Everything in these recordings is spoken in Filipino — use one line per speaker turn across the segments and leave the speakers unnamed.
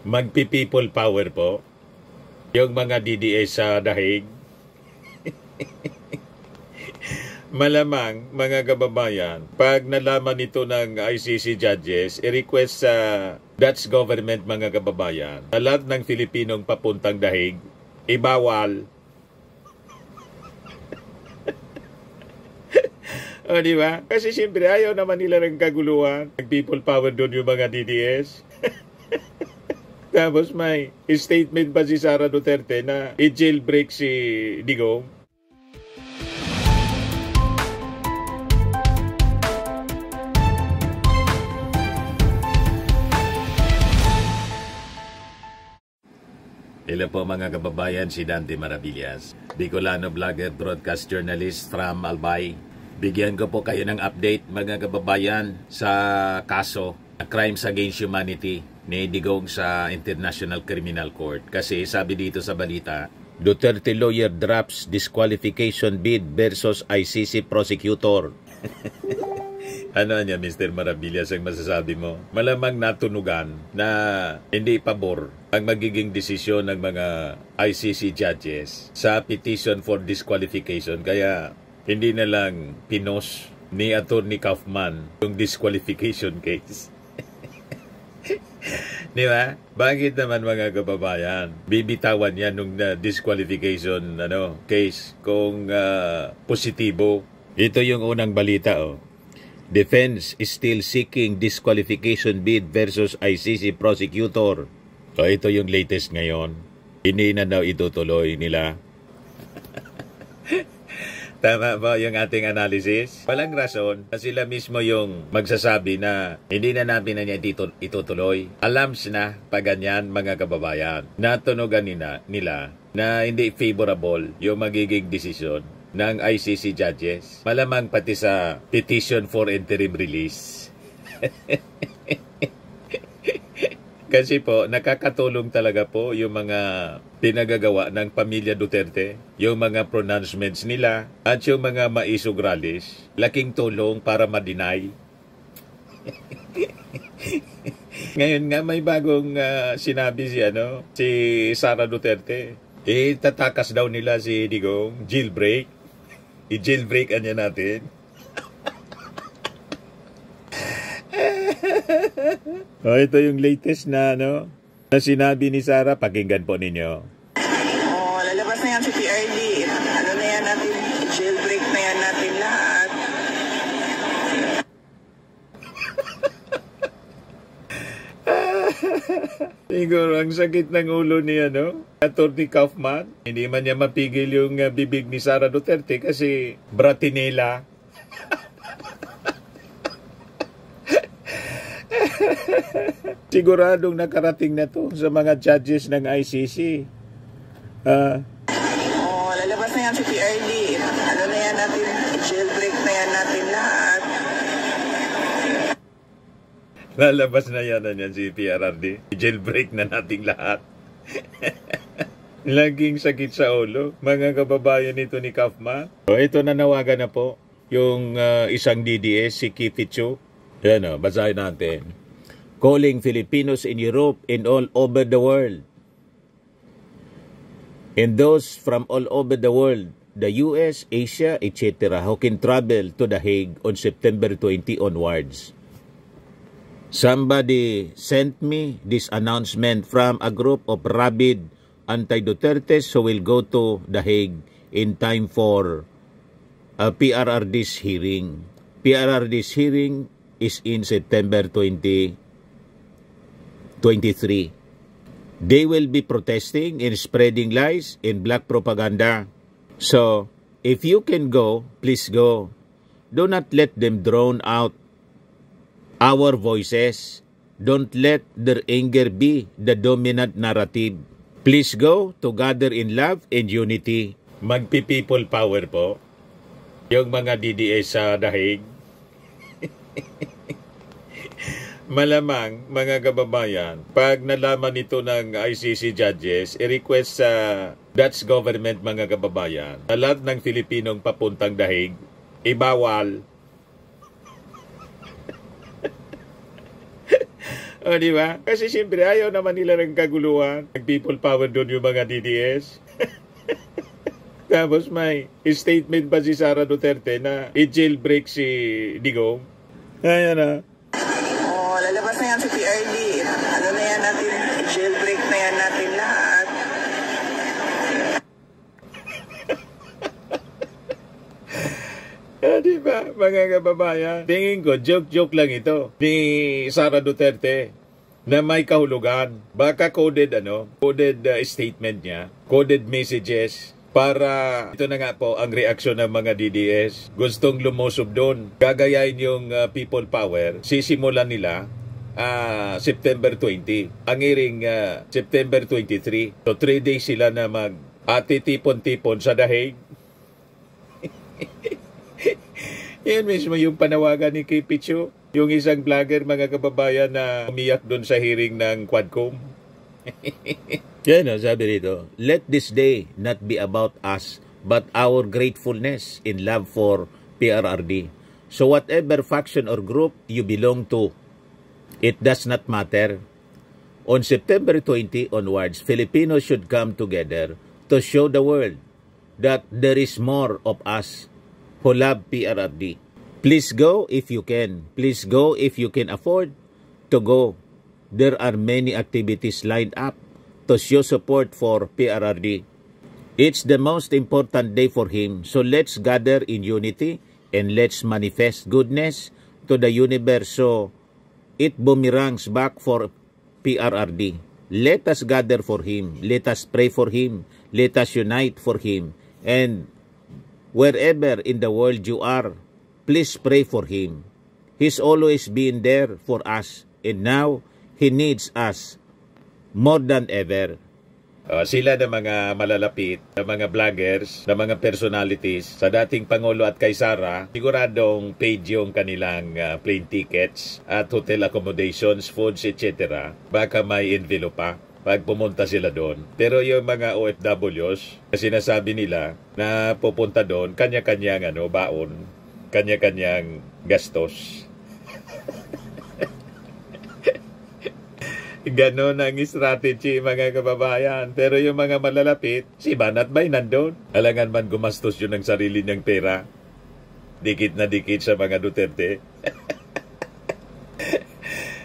Magpi-people power po yung mga DDS sa dahig. Malamang, mga kababayan, pag nalaman ito ng ICC judges, i-request sa Dutch government, mga kababayan, na lahat ng Filipinong papuntang dahig, ibawal. O, di ba? Kasi siyempre, ayaw naman nila ng kaguluhan. Nag-people power doon yung mga DDS. Tapos may statement pa si Sara Duterte na i-jailbreak si Digong. Hello po mga kababayan, si Dante Maravillas, Bicolano vlogger, broadcast journalist from Albay. Bigyan ko po kayo ng update mga kababayan sa kaso Crimes Against Humanity ni Digong sa International Criminal Court. Kasi sabi dito sa balita, Duterte lawyer drops disqualification bid versus ICC prosecutor. Ano niya, Mr. Maravillas, ang masasabi mo? Malamang natunugan na hindi pabor ang magiging desisyon ng mga ICC judges sa petition for disqualification. Kaya hindi na lang pinos ni Attorney Kaufman yung disqualification case. Di ba? Bakit naman mga kababayan bibitawan yan nung disqualification case kung positibo? Ito yung unang balita. Defense is still seeking disqualification bid versus ICC prosecutor. So ito yung latest ngayon. Hindi na daw itutuloy nila. Tama ba yung ating analysis? Walang rason na sila mismo yung magsasabi na hindi na natin na niya itutuloy. Alams na pag ganyan mga kababayan. Natunugan nila na hindi favorable yung magiging desisyon ng ICC judges. Malamang pati sa petition for interim release. Kasi po, nakakatulong talaga po yung mga pinagagawa ng pamilya Duterte, yung mga pronouncements nila, at yung mga maisog rallies. Laking tulong para ma-deny. Ngayon nga may bagong sinabi si Sara Duterte. Tatakas daw nila si Digong, jailbreak. I-jailbreak anya natin. Ito yung latest na na sinabi ni Sara. Pakinggan po ninyo.
Lalabas na yan si PRD. Ano na yan natin? Jailbreak na yan natin lahat.
Siguro ang sakit ng ulo niya, Attorney Kaufman. Hindi man niya mapigil yung bibig ni Sara Duterte kasi bratinela. Siguradong nakarating na to sa mga judges ng ICC.
Lalabas na yan si PRD. Ano na yan natin? Jailbreak na yan natin lahat.
Lalabas na yan si PRRD. Jailbreak na nating lahat. Laging sakit sa ulo. Mga kababayan nito ni Kaufman. Ito nanawagan na po yung isang DDS, si Kitty Chu. Yan basahin natin. Calling Filipinos in Europe and all over the world. And those from all over the world, the US, Asia, etc., who can travel to The Hague on September 20 onwards. Somebody sent me this announcement from a group of rabid anti-Dutertes who will go to The Hague in time for PRRD's hearing. PRRD's hearing is in September 2023. They will be protesting and spreading lies and black propaganda. So, if you can go, please go. Do not let them drown out our voices. Don't let their anger be the dominant narrative. Please go to gather in love and unity. Magpi-people power po yung mga DDS sa dahig. Malamang, mga kababayan, pag nalaman ito ng ICC judges, i-request sa Dutch government, mga kababayan, na lahat ng Filipinong papuntang dahig, ibawal. O, di ba? Kasi siyempre ayaw naman nila ng kaguluhan. Nag-people power doon yung mga DDS. Tapos may statement pa si Sara Duterte na i-jailbreak si Digong. Ayan na.
Oh, lalabas na yan si PRD. Ano na yan natin, jailbreak na yan natin lahat.
Di ba, mga kababayan? Tingin ko, joke-joke lang ito ni Sara Duterte na may kahulugan. Baka coded statement niya, coded messages para ito na nga po ang reaksyon ng mga DDS. Gustong lumusob doon. Gagayain yung people power. Sisimulan nila September 20. Ang iring September 23. So 3 days sila na titipon-tipon sa dahig. Yan mismo yung panawagan ni Kay Pichu, yung isang vlogger, mga kababayan, na umiyak doon sa hearing ng Quadcom. Yan o, sabi rito, let this day not be about us, but our gratefulness in love for PRRD. So whatever faction or group you belong to, it does not matter. On September 20 onwards, Filipinos should come together to show the world that there is more of us who love PRRD. Please go if you can. Please go if you can afford to go. There are many activities lined up to show support for PRRD. It's the most important day for him, so let's gather in unity and let's manifest goodness to the universe so it boomerangs back for PRRD. Let us gather for him. Let us pray for him. Let us unite for him. And wherever in the world you are, please pray for him. He's always been there for us, and now he needs us more than ever. Sila na mga malalapit, na mga vloggers, na mga personalities sa dating Pangulo at kay Sara, siguradong paid yung kanilang plane tickets at hotel accommodations, foods, etc. Baka may envelope pa pag pumunta sila doon. Pero yung mga OFWs, sinasabi nila na pupunta doon, kanya-kanyang baon, kanya-kanyang gastos. Ganon ang strategy, mga kababayan. Pero yung mga malalapit, si Banat Bay nandun. Alangan man gumastos yun ng sarili niyang pera. Dikit na dikit sa mga Duterte.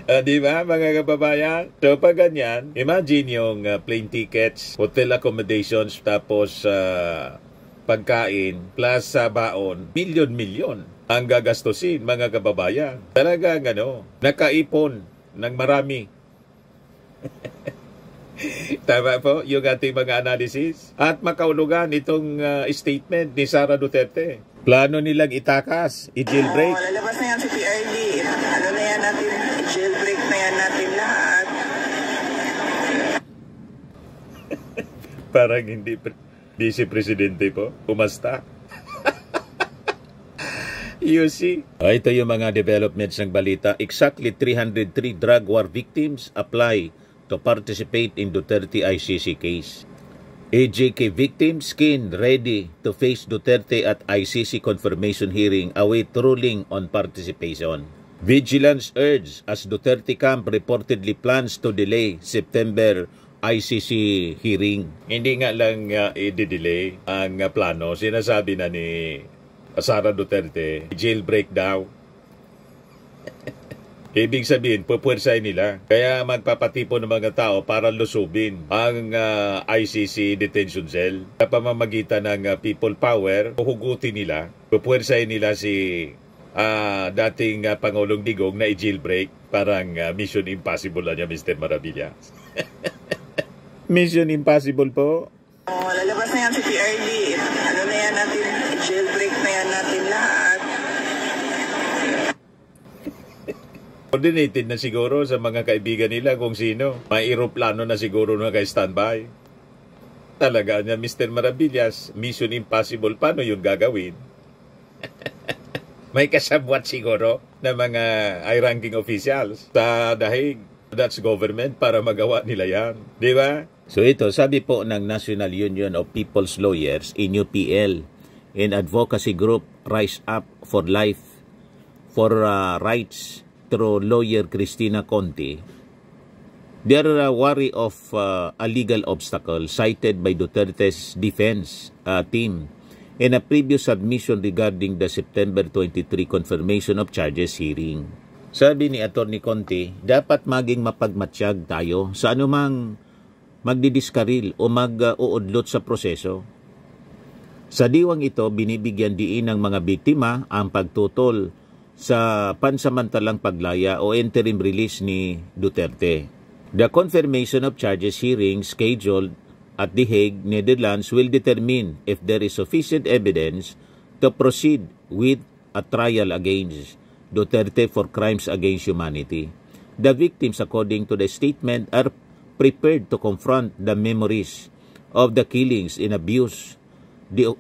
Di ba, mga kababayan? So, pag ganyan, imagine yung plane tickets, hotel accommodations, tapos pagkain, plus baon, milyon-milyon ang gagastusin, mga kababayan. Talagang nakaipon ng marami. Tama po yung ating mga analysis. At makaulugan itong statement ni Sara Duterte. Plano nilang itakas, i-jailbreak.
Oh, lalabas na yan si PRD. Ano na yan natin, jailbreak na yan natin lahat.
Parang hindi Vice Presidente po. Umasta. You see? Ito yung mga developments ng balita. Exactly 303 drug war victims apply to participate in Duterte ICC case. AJK victims skin ready to face Duterte at ICC confirmation hearing await ruling on participation. Vigilance urge as Duterte camp reportedly plans to delay September ICC hearing. Hindi nga lang i-delay ang plano. Sinasabi na ni Sara Duterte, jailbreak daw. Ibig sabihin, pupuwersay nila. Kaya magpapatipon ng mga tao para lusubin ang ICC detention cell. Sa pamamagitan ng people power, huhugutin nila. Pupuwersay nila si dating Pangulong Digong na i-jailbreak. Parang mission impossible na niya, Mr. Maravilla. Mission impossible po.
Oh, lalabas na yan si PRD. Ano na yan natin, jailbreak na yan natin lahat.
Coordinated na siguro sa mga kaibigan nila kung sino. May aeroplano na siguro na kay standby. Talaga niya, Mr. Maravillas, mission impossible. Paano yun gagawin? May kasabwat siguro na mga high-ranking officials sa dahig. That's government para magawa nila yan. Di ba? So ito, sabi po ng National Union of People's Lawyers, NUPL, and advocacy group Rise Up for Life for Rights through lawyer Cristina Conti, They are wary of a legal obstacle cited by Duterte's defense team in a previous submission regarding the September 23 confirmation of charges hearing. Sabi ni Atty. Conte, dapat maging mapagmatsyag tayo sa anumang magdidiskaril o mag-uudlot sa proseso. Sa diwang ito, binibigyan diin ng mga biktima ang pagtutol sa pansamantalang paglaya o interim release ni Duterte. The confirmation of charges hearing scheduled at The Hague, Netherlands will determine if there is sufficient evidence to proceed with a trial against Duterte for crimes against humanity. The victims, according to the statement, are prepared to confront the memories of the killings and abuse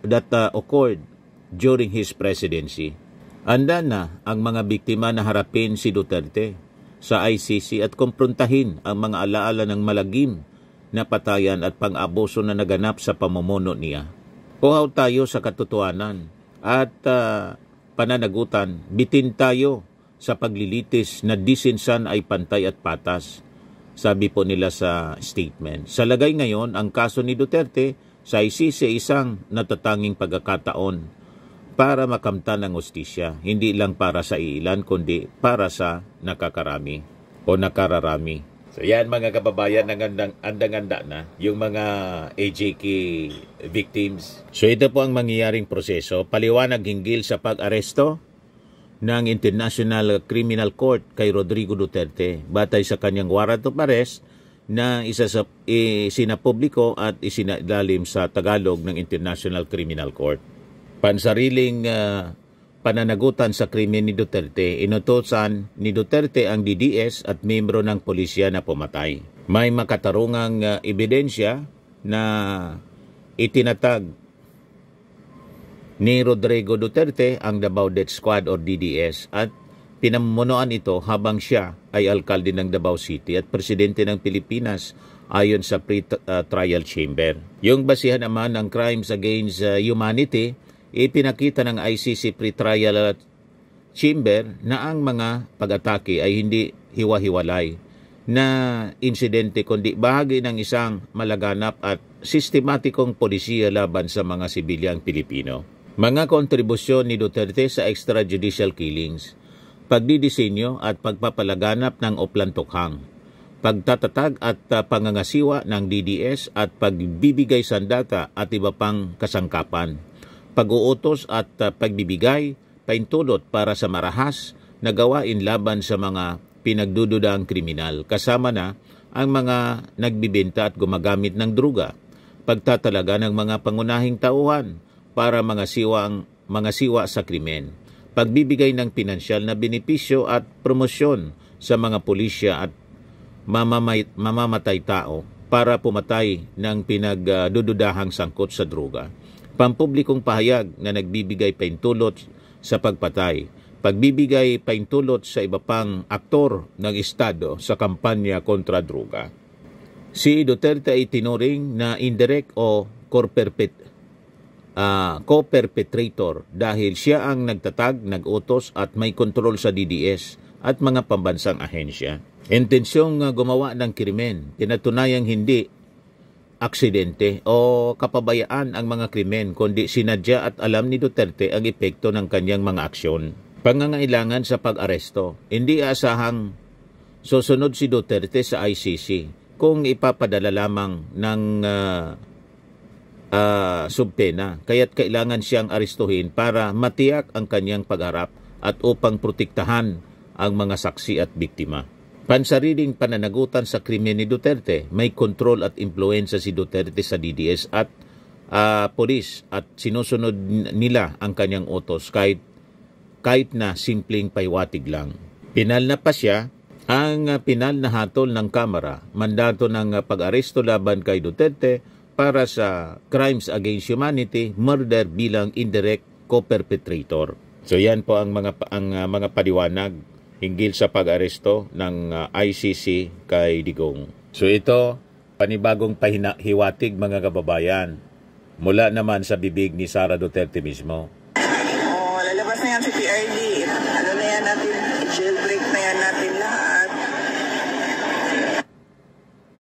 that occurred during his presidency. Handa na ang mga biktima na harapin si Duterte sa ICC at kumprontahin ang mga alaala ng malagim na patayan at pang-abuso na naganap sa pamumuno niya. Puhaw tayo sa katotohanan at pananagutan, bitin tayo sa paglilitis na disinsan ay pantay at patas, sabi po nila sa statement. Sa lagay ngayon, ang kaso ni Duterte sa ICC ay isang natatanging pagkakataon para makamtan ng hustisya, hindi lang para sa ilan, kundi para sa nakakarami o nakararami. So yan mga kababayan, andang-anda na yung mga AJK victims. So ito po ang mangyayaring proseso, paliwanag hinggil sa pag-aresto ng International Criminal Court kay Rodrigo Duterte batay sa kanyang warrant of arrest na isinapubliko at isinalalim sa Tagalog ng International Criminal Court. Pansariling pananagutan sa krimen ni Duterte, inutusan ni Duterte ang DDS at membro ng pulisya na pumatay. May makatarungang ebidensya na itinatag ni Rodrigo Duterte ang Davao Death Squad or DDS at pinamumunuan ito habang siya ay alkalde ng Davao City at presidente ng Pilipinas ayon sa pre-trial chamber. Yung basihan naman ng crimes against humanity, ipinakita ng ICC pre-trial chamber na ang mga pag-atake ay hindi hiwa-hiwalay na insidente kundi bahagi ng isang malaganap at sistematikong polisiya laban sa mga sibilyang Pilipino. Mga kontribusyon ni Duterte sa extrajudicial killings, pagdidisenyo at pagpapalaganap ng oplantokhang, pagtatatag at pangangasiwa ng DDS at pagbibigay sandata at iba pang kasangkapan, pag-uutos at pagbibigay paintulot para sa marahas na gawain laban sa mga pinagdududaang kriminal, kasama na ang mga nagbibenta at gumagamit ng druga, pagtatalaga ng mga pangunahing tauhan para mga siwa sa krimen, pagbibigay ng pinansyal na benepisyo at promosyon sa mga pulisya at mamamatay tao para pumatay ng pinagdududahang sangkot sa druga, pampublikong pahayag na nagbibigay paintulot sa pagpatay, pagbibigay paintulot sa iba pang aktor ng Estado sa kampanya kontra droga. Si Duterte ay tinuring na indirect o co-perpetrator dahil siya ang nagtatag, nag-utos at may kontrol sa DDS at mga pambansang ahensya. Intensyong gumawa ng krimen, pinatunayang hindi aksidente o kapabayaan ang mga krimen kundi sinadya at alam ni Duterte ang epekto ng kanyang mga aksyon. Pangangailangan sa pag-aresto, hindi asahang susunod si Duterte sa ICC kung ipapadala lamang ng subpena, kaya't kailangan siyang arestuhin para matiyak ang kanyang pagharap at upang protektahan ang mga saksi at biktima. Pansariling pananagutan sa krimen ni Duterte, may kontrol at impluensya si Duterte sa DDS at polis at sinusunod nila ang kanyang utos kahit na simpleng paywatig lang. Pinal na pa siya ang pinal na hatol ng Kamara, mandato ng pag-aresto laban kay Duterte para sa crimes against humanity, murder bilang indirect co-perpetrator. So yan po ang mga paliwanag hinggil sa pag-aresto ng ICC kay Digong. So ito, panibagong hiwatig mga kababayan, mula naman sa bibig ni Sara Duterte mismo.
Lalabas na yan si PRD.